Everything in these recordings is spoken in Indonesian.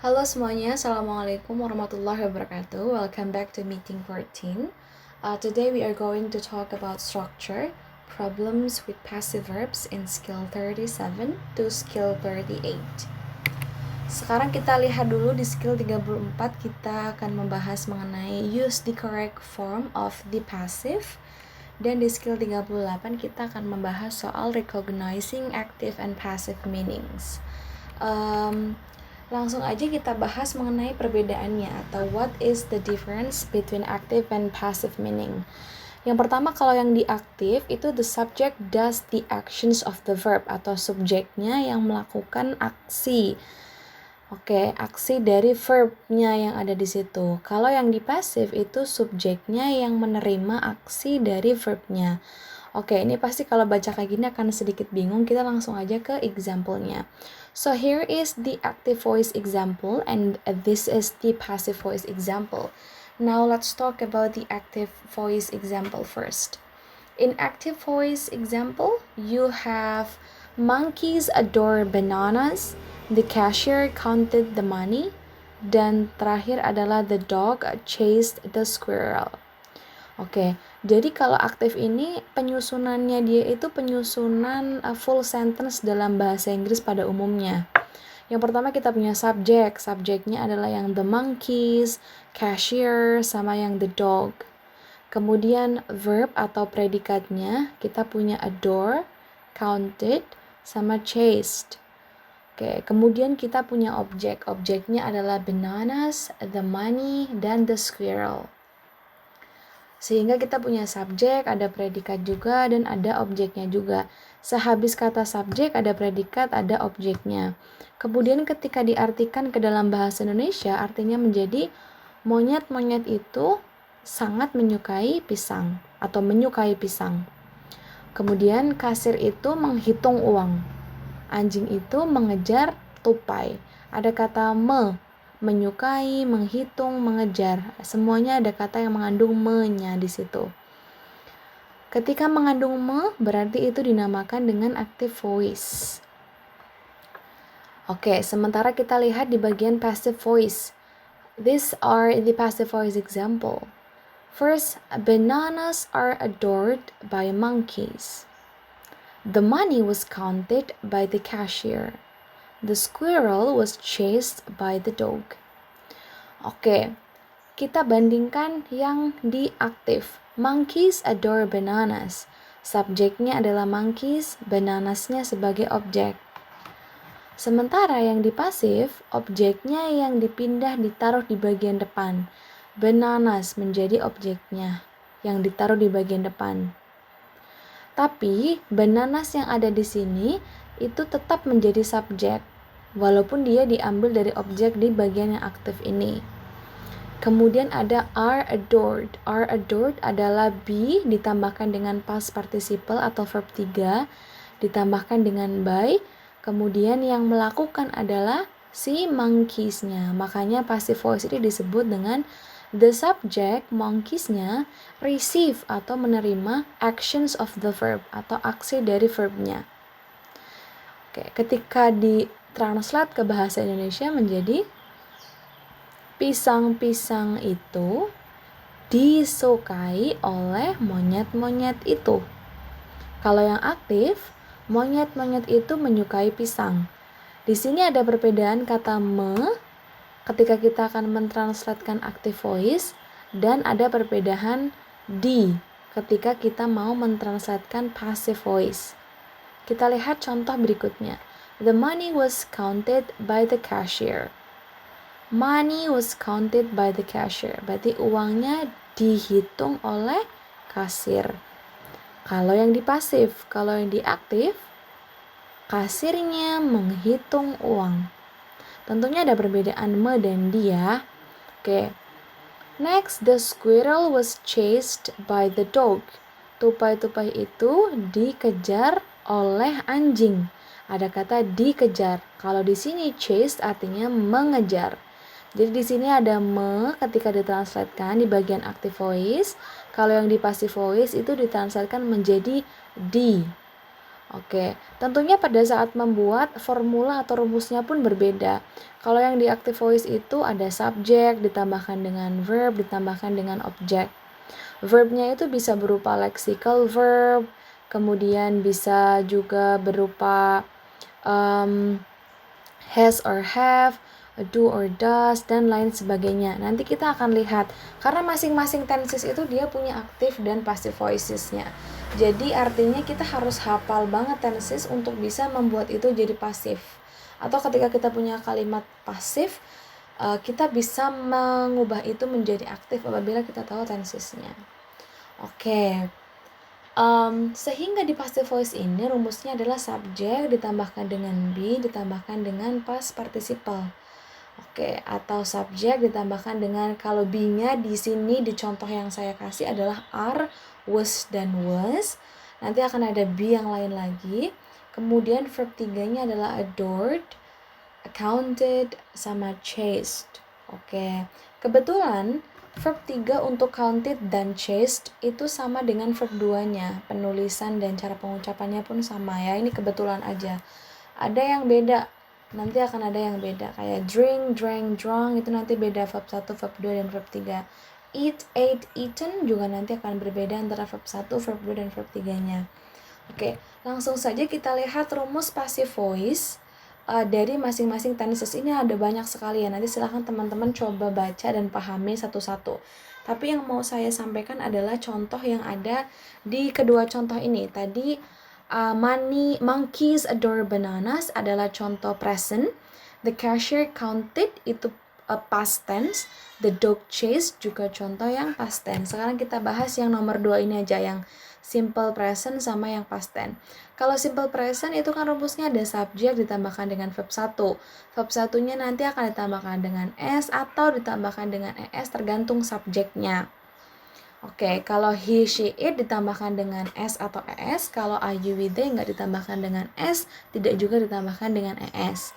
Halo semuanya, Assalamualaikum warahmatullahi wabarakatuh. Welcome back to meeting 14. Today we are going to talk about structure, problems with passive verbs in skill 37 to skill 38. Sekarang kita lihat dulu di skill 34, kita akan membahas mengenai use the correct form of the passive. Dan di skill 38 kita akan membahas soal recognizing active and passive meanings. Langsung aja kita bahas mengenai perbedaannya atau what is the difference between active and passive meaning. Yang pertama, kalau yang di aktif itu the subject does the actions of the verb atau subjeknya yang melakukan aksi. Oke, aksi dari verbnya yang ada di situ. Kalau yang di passive itu subjeknya yang menerima aksi dari verbnya. Oke, ini pasti kalau baca kayak gini akan sedikit bingung. Kita langsung aja ke example-nya. So here is the active voice example and this is the passive voice example. Now let's talk about the active voice example first. In active voice example, you have monkeys adore bananas, the cashier counted the money, dan terakhir adalah the dog chased the squirrel. Oke, jadi kalau aktif ini penyusunannya dia itu penyusunan full sentence dalam bahasa Inggris pada umumnya. Yang pertama kita punya subjek, subjeknya adalah yang the monkeys, cashier, sama yang the dog. Kemudian verb atau predikatnya kita punya adore, counted, sama chased. Oke, kemudian kita punya objek, objeknya adalah bananas, the money, dan the squirrel. Sehingga kita punya subjek, ada predikat juga, dan ada objeknya juga. Sehabis kata subjek, ada predikat, ada objeknya. Kemudian ketika diartikan ke dalam bahasa Indonesia, artinya menjadi monyet-monyet itu sangat menyukai pisang atau menyukai pisang. Kemudian kasir itu menghitung uang. Anjing itu mengejar tupai. Ada kata menyukai, menghitung, mengejar. Semuanya ada kata yang mengandung me-nya di situ. Ketika mengandung me, berarti itu dinamakan dengan active voice. Oke, sementara kita lihat di bagian passive voice. These are the passive voice example. First, bananas are adored by monkeys. The money was counted by the cashier. The squirrel was chased by the dog. Oke, kita bandingkan yang di aktif. Monkeys adore bananas. Subjeknya adalah monkeys, bananasnya sebagai objek. Sementara yang di pasif, objeknya yang dipindah ditaruh di bagian depan. Bananas menjadi objeknya yang ditaruh di bagian depan. Tapi bananas yang ada di sini itu tetap menjadi subjek, walaupun dia diambil dari objek di bagian yang aktif ini. Kemudian ada are adored. Are adored adalah be ditambahkan dengan past participle atau verb 3, ditambahkan dengan by. Kemudian yang melakukan adalah si monkeys-nya. Makanya passive voice ini disebut dengan the subject, monkeys-nya, receive atau menerima actions of the verb atau aksi dari verbnya. Oke, ketika ditranslate ke bahasa Indonesia menjadi pisang-pisang itu disukai oleh monyet-monyet itu. Kalau yang aktif, monyet-monyet itu menyukai pisang. Di sini ada perbedaan kata me ketika kita akan mentranslatekan active voice, dan ada perbedaan di ketika kita mau mentranslatekan passive voice. Kita lihat contoh berikutnya. The money was counted by the cashier. Money was counted by the cashier. Berarti uangnya dihitung oleh kasir. Kalau yang di pasif, kalau yang di aktif, kasirnya menghitung uang. Tentunya ada perbedaan me dan dia. Oke. Next, the squirrel was chased by the dog. Tupai-tupai itu dikejar oleh anjing. Ada kata dikejar. Kalau di sini chased artinya mengejar. Jadi di sini ada me ketika ditranslatekan di bagian active voice. Kalau yang di passive voice itu ditranslatekan menjadi di. Oke, tentunya pada saat membuat formula atau rumusnya pun berbeda. Kalau yang di active voice itu ada subjek ditambahkan dengan verb ditambahkan dengan objek. Verbnya itu bisa berupa lexical verb, kemudian bisa juga berupa has or have, do or does, dan lain sebagainya. Nanti kita akan lihat, karena masing-masing tenses itu dia punya active dan passive voicesnya. Jadi artinya kita harus hafal banget tenses untuk bisa membuat itu jadi pasif. Atau ketika kita punya kalimat pasif, kita bisa mengubah itu menjadi aktif apabila kita tahu tensesnya. Oke. Sehingga di passive voice ini rumusnya adalah subjek ditambahkan dengan be ditambahkan dengan past participle. Oke, atau subjek ditambahkan dengan, kalau be-nya di sini di contoh yang saya kasih adalah are, was, dan was. Nanti akan ada be yang lain lagi. Kemudian verb 3-nya adalah adored, accounted, sama chased. Oke, kebetulan verb 3 untuk counted dan chased itu sama dengan verb 2-nya. Penulisan dan cara pengucapannya pun sama ya. Ini kebetulan aja. Ada yang beda. Nanti akan ada yang beda. Kayak drink, drank, drunk itu nanti beda verb 1, verb 2, dan verb 3. Eat, ate, eaten juga nanti akan berbeda antara verb 1, verb 2, dan verb 3-nya. Oke, langsung saja kita lihat rumus passive voice dari masing-masing tenses. Ini ada banyak sekali ya, nanti silahkan teman-teman coba baca dan pahami satu-satu. Tapi yang mau saya sampaikan adalah contoh yang ada di kedua contoh ini. Tadi monkeys adore bananas adalah contoh present. The cashier counted itu past tense. The dog chased juga contoh yang past tense. Sekarang kita bahas yang nomor 2 ini aja, yang simple present sama yang past tense. Kalau simple present itu kan rumusnya ada subjek ditambahkan dengan verb 1. Verb 1-nya nanti akan ditambahkan dengan s atau ditambahkan dengan es tergantung subjeknya. Oke, kalau he, she, it ditambahkan dengan s atau es. Kalau I, you, we, they nggak ditambahkan dengan s, tidak juga ditambahkan dengan es.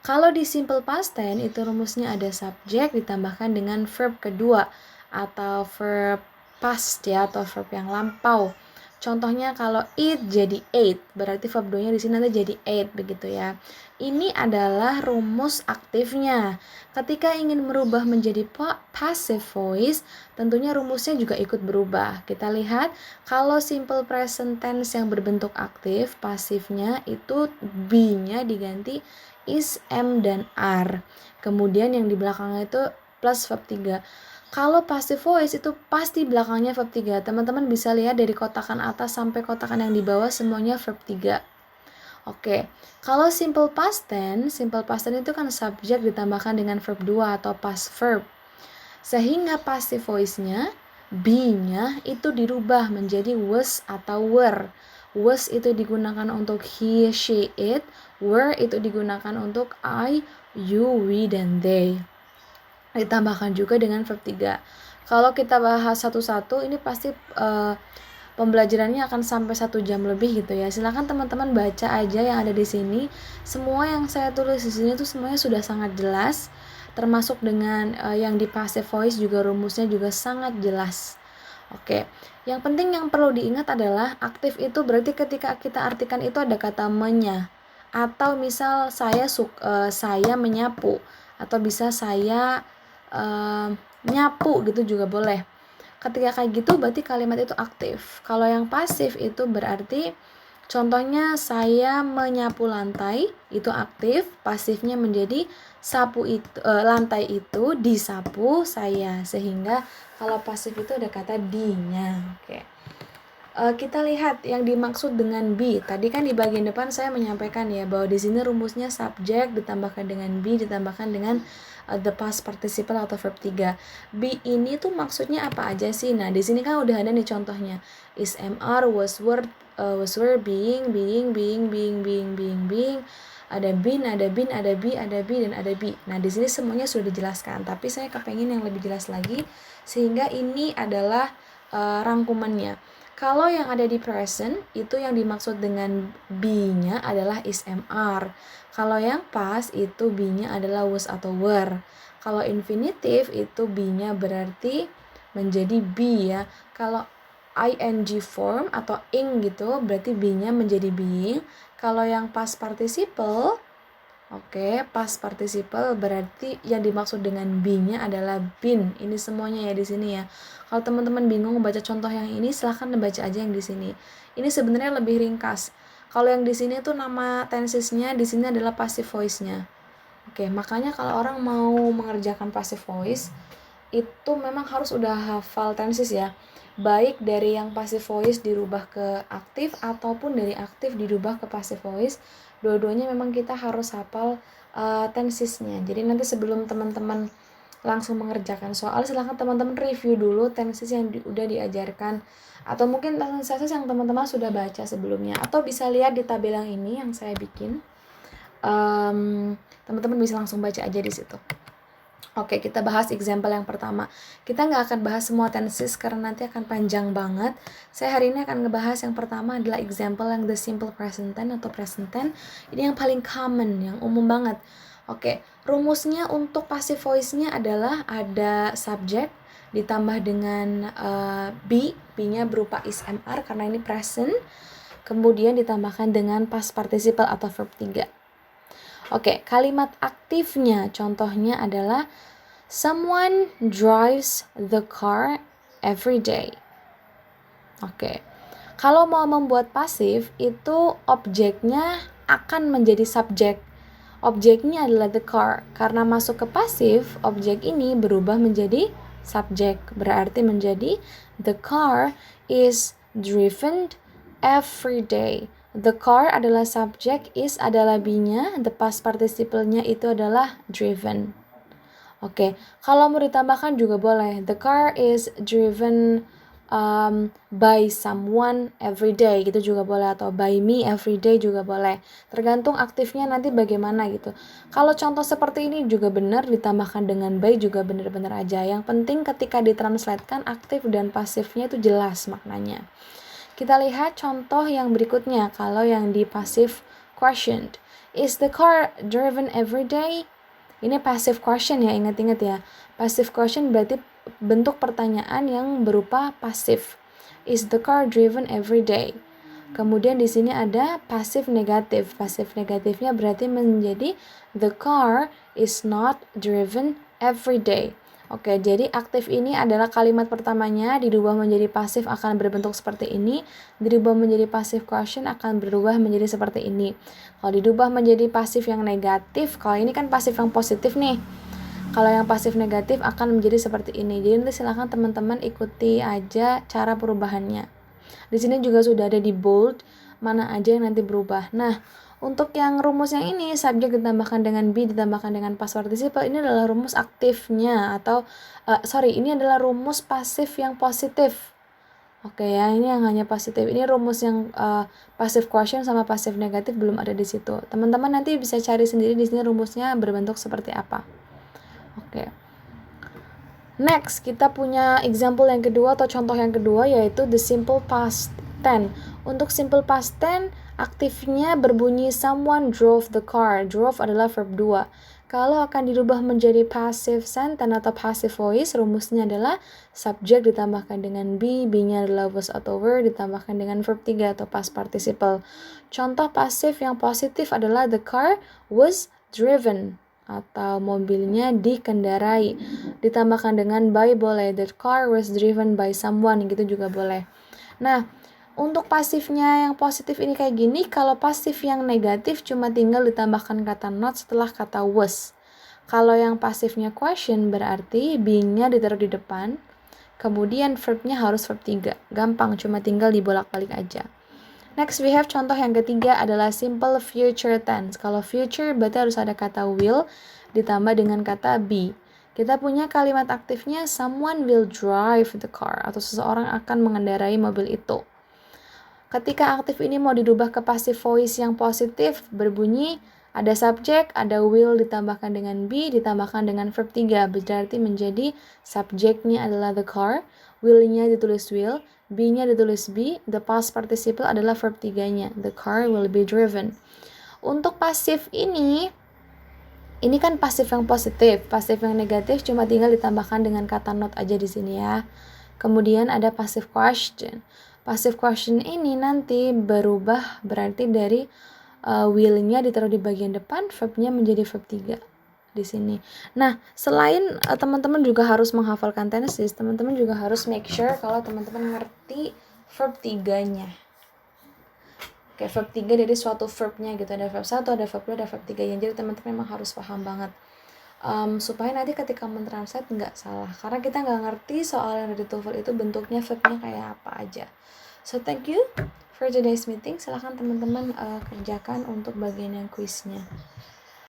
Kalau di simple past tense itu rumusnya ada subjek ditambahkan dengan verb kedua atau verb past ya, atau verb yang lampau. Contohnya kalau eat jadi ate, berarti verb 2-nya di sini nanti jadi ate begitu ya. Ini adalah rumus aktifnya. Ketika ingin merubah menjadi passive voice, tentunya rumusnya juga ikut berubah. Kita lihat kalau simple present tense yang berbentuk aktif, pasifnya itu be-nya diganti is, am, dan are. Kemudian yang di belakangnya itu plus verb 3. Kalau passive voice itu pasti belakangnya verb 3. Teman-teman bisa lihat dari kotakan atas sampai kotakan yang di bawah semuanya verb 3. Oke, kalau simple past tense itu kan subjek ditambahkan dengan verb 2 atau past verb. Sehingga passive voice-nya, be-nya itu dirubah menjadi was atau were. Was itu digunakan untuk he, she, it. Were itu digunakan untuk I, you, we, dan they. Ditambahkan juga dengan verb 3. Kalau kita bahas satu-satu, ini pasti pembelajarannya akan sampai 1 jam lebih gitu ya. Silakan teman-teman baca aja yang ada di sini. Semua yang saya tulis di sini tuh semuanya sudah sangat jelas. Termasuk dengan yang di passive voice juga rumusnya juga sangat jelas. Oke, yang penting yang perlu diingat adalah aktif itu berarti ketika kita artikan itu ada kata menya. Atau misal saya menyapu, atau bisa saya nyapu gitu juga boleh. Ketika kayak gitu berarti kalimat itu aktif. Kalau yang pasif itu berarti contohnya saya menyapu lantai, itu aktif. Pasifnya menjadi lantai itu disapu saya. Sehingga kalau pasif itu ada kata di-nya. Oke. Kita lihat yang dimaksud dengan be. Tadi kan di bagian depan saya menyampaikan ya bahwa di sini rumusnya subjek ditambahkan dengan be ditambahkan dengan the past participle atau verb 3. Be ini tuh maksudnya apa aja sih? Nah, di sini kan udah ada nih contohnya. Is, am, are, was, were, being. Ada been, ada been, ada be, ada be, dan ada be. Nah, di sini semuanya sudah dijelaskan, tapi saya kepengin yang lebih jelas lagi sehingga ini adalah rangkumannya. Kalau yang ada di present, itu yang dimaksud dengan be-nya adalah is, am, are. Kalau yang past, itu be-nya adalah was atau were. Kalau infinitive, itu be-nya berarti menjadi be ya. Kalau ing form atau ing gitu, berarti be-nya menjadi being. Kalau yang past participle, past participle berarti yang dimaksud dengan be-nya adalah been. Ini semuanya ya di sini ya. Kalau teman-teman bingung baca contoh yang ini, silahkan baca aja yang di sini. Ini sebenarnya lebih ringkas. Kalau yang di sini tuh nama tensesnya, di sini adalah passive voice-nya. Makanya kalau orang mau mengerjakan passive voice, itu memang harus udah hafal tenses ya. Baik dari yang passive voice dirubah ke aktif ataupun dari aktif dirubah ke passive voice, dua-duanya memang kita harus hafal tensesnya. Jadi nanti sebelum teman-teman langsung mengerjakan soal, silahkan teman-teman review dulu tenses yang udah diajarkan, atau mungkin tenses yang teman-teman sudah baca sebelumnya, atau bisa lihat di tabel yang ini yang saya bikin. Teman-teman bisa langsung baca aja di situ. Kita bahas example yang pertama. Kita nggak akan bahas semua tenses karena nanti akan panjang banget. Saya hari ini akan ngebahas yang pertama adalah example yang the simple present tense atau present tense. Ini yang paling common, yang umum banget. Rumusnya untuk passive voice-nya adalah ada subject ditambah dengan be-nya berupa is mr karena ini present. Kemudian ditambahkan dengan past participle atau verb 3. Kalimat aktifnya contohnya adalah someone drives the car every day. Kalau mau membuat pasif, itu objeknya akan menjadi subjek. Objeknya adalah the car. Karena masuk ke pasif, objek ini berubah menjadi subjek. Berarti menjadi the car is driven every day. The car adalah subjek, is adalah be-nya, the past participle-nya itu adalah driven. Kalau mau ditambahkan juga boleh. The car is driven by someone every day gitu juga boleh, atau by me every day juga boleh. Tergantung aktifnya nanti bagaimana gitu. Kalau contoh seperti ini juga benar, ditambahkan dengan by juga benar-benar aja. Yang penting ketika ditranslatekan aktif dan pasifnya itu jelas maknanya. Kita lihat contoh yang berikutnya. Kalau yang di passive question, is the car driven every day? Ini passive question ya, ingat-ingat ya. Passive question berarti bentuk pertanyaan yang berupa pasif. Is the car driven every day? Kemudian di sini ada pasif negatif. Pasif negatifnya berarti menjadi the car is not driven every day. Jadi aktif ini adalah kalimat pertamanya dirubah menjadi pasif akan berbentuk seperti ini, dirubah menjadi passive question akan berubah menjadi seperti ini. Kalau dirubah menjadi pasif yang negatif, kalau ini kan pasif yang positif nih. Kalau yang pasif negatif akan menjadi seperti ini. Jadi nanti silakan teman-teman ikuti aja cara perubahannya. Di sini juga sudah ada di bold mana aja yang nanti berubah. Nah, untuk yang rumus yang ini, subjek ditambahkan dengan be ditambahkan dengan past participle, ini adalah rumus aktifnya atau ini adalah rumus pasif yang positif. Ini yang hanya positif. Ini rumus yang passive question sama passive negatif belum ada di situ. Teman-teman nanti bisa cari sendiri di sini rumusnya berbentuk seperti apa. Next, kita punya example yang kedua atau contoh yang kedua, yaitu the simple past tense. Untuk simple past tense, aktifnya berbunyi someone drove the car. Drove adalah verb 2. Kalau akan dirubah menjadi passive sentence atau passive voice, rumusnya adalah subject ditambahkan dengan be, be-nya adalah was atau were, ditambahkan dengan verb 3 atau past participle. Contoh pasif yang positif adalah the car was driven atau mobilnya dikendarai. Ditambahkan dengan by boleh, the car was driven by someone, gitu juga boleh. Nah, untuk pasifnya yang positif ini kayak gini. Kalau pasif yang negatif cuma tinggal ditambahkan kata not setelah kata was. Kalau yang pasifnya question berarti being-nya ditaruh di depan, kemudian verb-nya harus verb 3. Gampang, cuma tinggal dibolak-balik aja. Next, we have contoh yang ketiga adalah simple future tense. Kalau future berarti harus ada kata will ditambah dengan kata be. Kita punya kalimat aktifnya someone will drive the car, atau seseorang akan mengendarai mobil itu. Ketika aktif ini mau dirubah ke passive voice yang positif, berbunyi ada subjek, ada will ditambahkan dengan be, ditambahkan dengan verb 3. Berarti menjadi subjeknya adalah the car, will-nya ditulis will, be-nya ditulis be, the past participle adalah verb 3-nya. The car will be driven. Untuk pasif ini kan pasif yang positif. Pasif yang negatif cuma tinggal ditambahkan dengan kata not aja di sini ya. Kemudian ada passive question. Passive question ini nanti berubah berarti dari will-nya ditaruh di bagian depan, verb-nya menjadi verb 3 di sini. Nah, selain teman-teman juga harus menghafalkan tenses, teman-teman juga harus make sure kalau teman-teman ngerti verb 3-nya. Oke, verb 3 dari suatu verb-nya gitu. Ada verb 1, ada verb 2, ada verb 3-nya. Jadi teman-teman memang harus paham banget. Supaya nanti ketika mentranslate nggak salah. Karena kita nggak ngerti soal yang dari TOEFL itu bentuknya verb-nya kayak apa aja. So, thank you for today's meeting. Silahkan teman-teman kerjakan untuk bagian yang kuisnya.